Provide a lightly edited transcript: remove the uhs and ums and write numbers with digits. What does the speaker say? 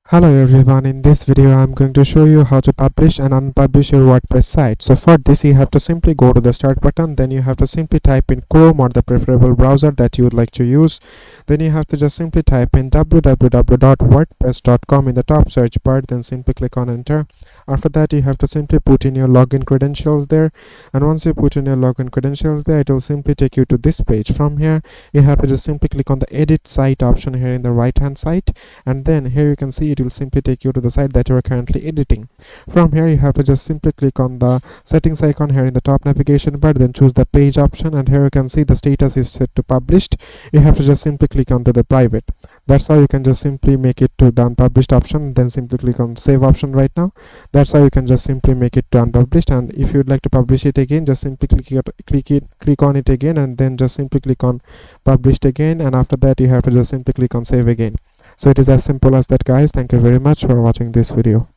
Hello everyone, in this video I'm going to show you how to publish and unpublish your WordPress site. So for this you have to simply go to the start button, then you have to simply type in Chrome or the preferable browser that you would like to use. Then you have to just simply type in www.wordpress.com in the top search bar, then simply click on enter. After that you have to simply put in your login credentials there, and once you put in your login credentials there, it will simply take you to this page. From here you have to just simply click on the edit site option here in the right hand side, and then here you can see it will simply take you to the site that you are currently editing. From here you have to just simply click on the settings icon here in the top navigation bar, then choose the page option, and here you can see the status is set to published. You have to just simply click onto the private. That's how you can just simply make it to the unpublished option, then simply click on save option right now. That's how you can just simply make it to unpublished. And if you would like to publish it again, just simply click on it again, and then just simply click on published again, and after that you have to just simply click on save again. So it is as simple as that, guys. Thank you very much for watching this video.